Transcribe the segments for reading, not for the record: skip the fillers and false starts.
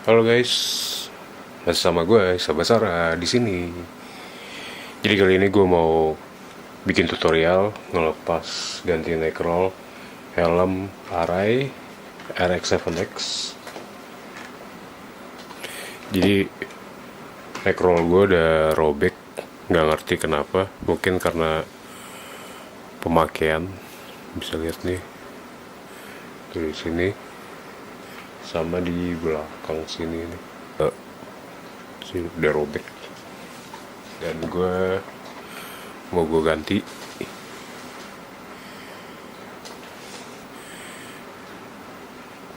Halo guys, masih sama gue, sahabat Sarah di sini. Jadi kali ini gue mau bikin tutorial ngelepas ganti neck roll helm Arai RX7X. Jadi neck roll gue udah robek, nggak ngerti kenapa. Mungkin karena pemakaian. Bisa lihat nih dari sini sama di belakang sini nih sini udah robek dan gue mau ganti.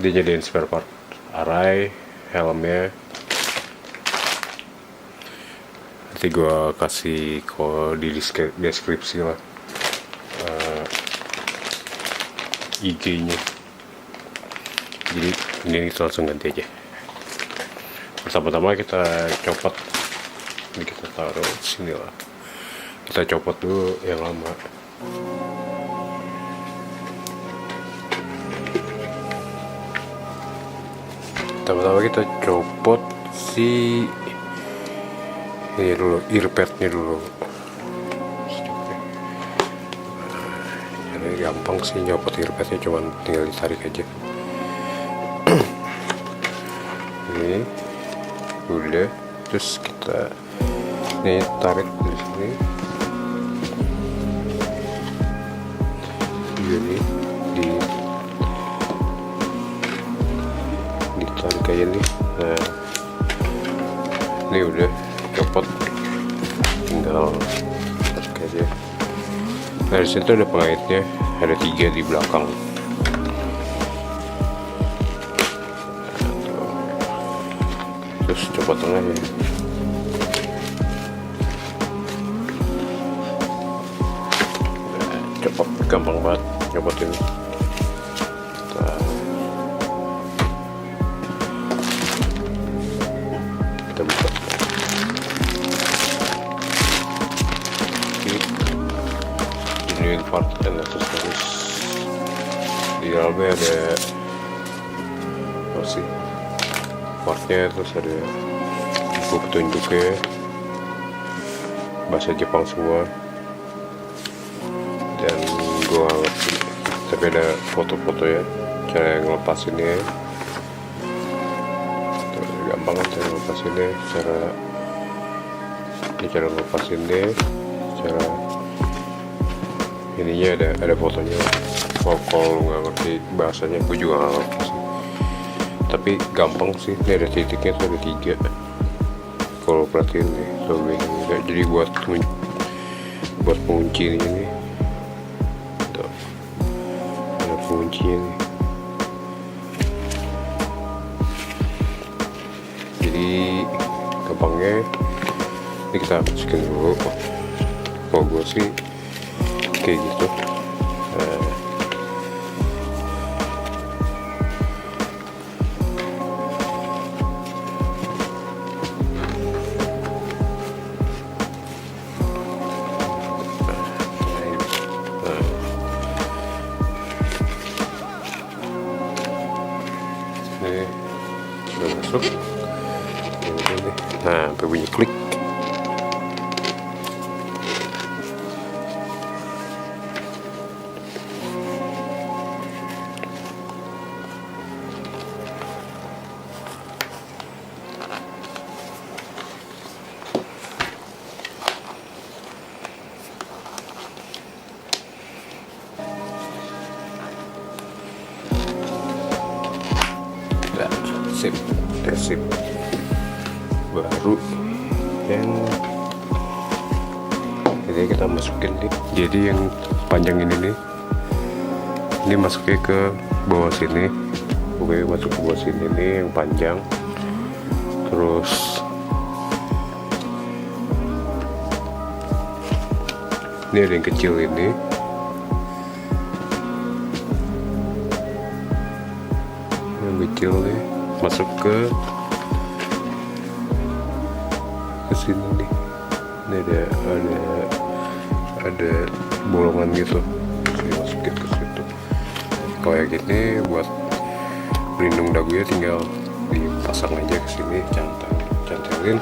Dia jadiin spare part Arai helmnya. Nanti gue kasih di deskripsi lah IG-nya. Jadi ini kita langsung ganti aja. Pertama-tama kita copot, ini kita taruh sini lah. Kita copot dulu yang lama. Pertama-tama kita copot si ini dulu, earpadnya dulu. Jadi gampang sih nyopot earpadnya, cuman tinggal ditarik aja. Ini udah, terus kita nih tarik dari sini ini ditarik aja nih. Nah ini udah copot, tinggal tarik aja. Nah di situ ada pengaitnya, ada 3 di belakang. Terus coba tengah ya. Copot, gampang banget copot ini. Kita buka. Ini part and accessories. Di dalamnya ada apa sih? Partnya, terus ada buku petunjuknya bahasa Jepang semua, dan gue ngerti, tapi ada foto-foto ya cara ngelepasinnya. Tuh, gampang kan cara ngelepasinnya, cara ngelepasinnya, cara ininya ada fotonya. Kalau nggak ngerti bahasanya, gue juga nggak ngerti sih, tapi gampang sih. Ini ada titiknya tuh, ada 3 kalau perhatiin nih. So, ini jadi buat pengunci ini tuh, ada penguncinya nih. Jadi gampangnya ini kita masukin dulu. Kalau gue sih kayak gitu. Ini udah masuk. Nah, sampai bunyi klik. Sip baru, dan jadi kita masukin nih. Jadi yang panjang ini nih, ini masuknya ke bawah sini. Oke, masuk ke bawah sini nih yang panjang. Terus ini ada yang kecil ini. Yang kecil nih masuk ke sini nih. Ini ada bolongan gitu, saya masukin ke situ. Kalau yang gini buat pelindung dagunya tinggal di pasang aja ke sini, cantelin.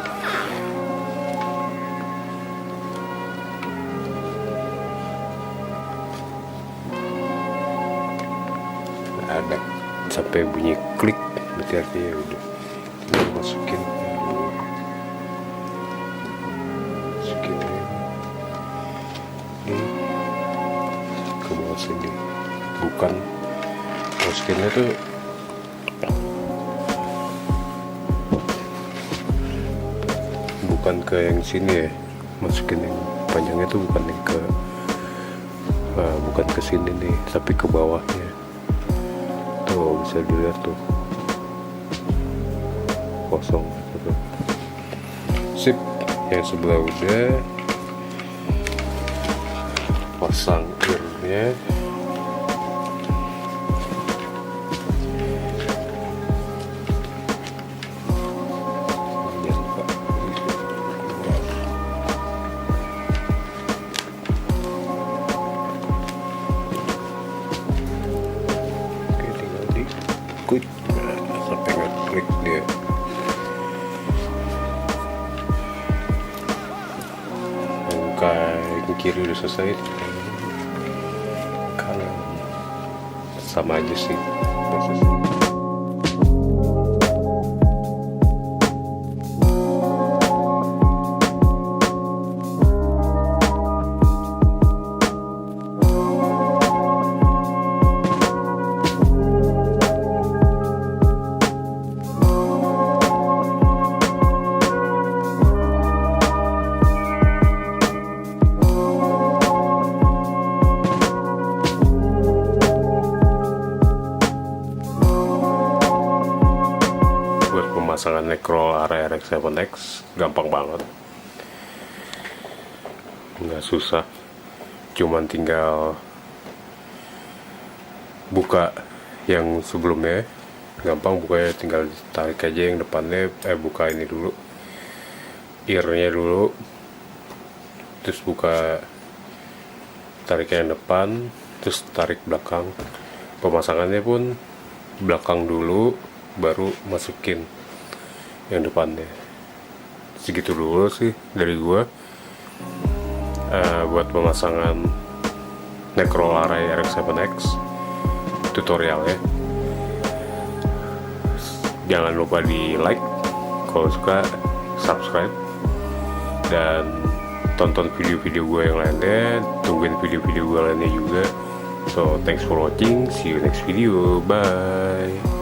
Ada sampai bunyi klik, berarti artinya udah. Tinggal masukin ini ke bawah sini, bukan masukinnya tuh bukan ke yang sini ya, masukin yang panjangnya tuh bukan yang ke bukan ke sini nih, tapi ke bawahnya tuh, bisa dilihat tuh kosong gitu. Sip, yang sebelah udah, pasang earnya. Oke, tinggal di-klik sampai nge-klik dia. Yang kiri udah selesai, kanan sama aja sih prosesnya. Pemasangan nekrol Arai RX7X gampang banget, nggak susah, cuman tinggal buka yang sebelumnya, gampang bukanya, tinggal tarik aja yang depannya, buka ini dulu, earnya dulu, terus buka, tarik yang depan, terus tarik belakang. Pemasangannya pun belakang dulu, baru masukin yang depannya. Segitu dulu sih dari gua buat pemasangan nekrol Arai RX7X tutorialnya. Jangan lupa di like, kalau suka subscribe, dan tonton video-video gue yang lainnya, tungguin video-video gue lainnya juga. So thanks for watching, see you next video, bye.